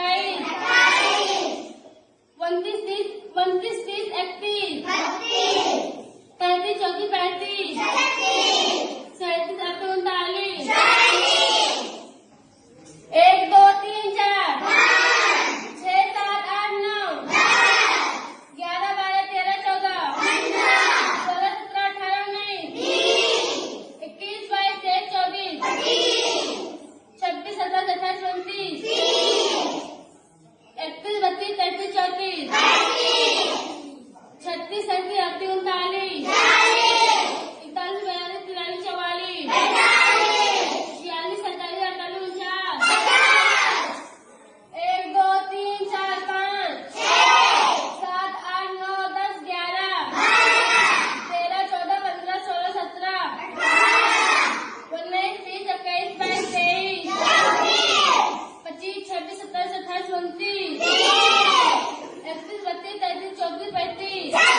28, 29, 30, 31, 33, 34, 35, 37, 38, 1, 2, 3, 4, 6, 7, 8, 9, 11, 12, 13, 14, 16, 17, 18, 19, 21, 22, 23, 24, 26, 27, 28, 29, 31, 32, 33, 34, 36, 37, 38, 39, 41, 42, 43, 44, 46, 47, 48, 49, 1, 2, 3, 4, 5, 7, 8, 9, 10, 11, 13, 14, 15, 16, 17, 19, 20, 21, 22, 25, 26, 27, 28, 29, 31, 32, 33, 34, 35,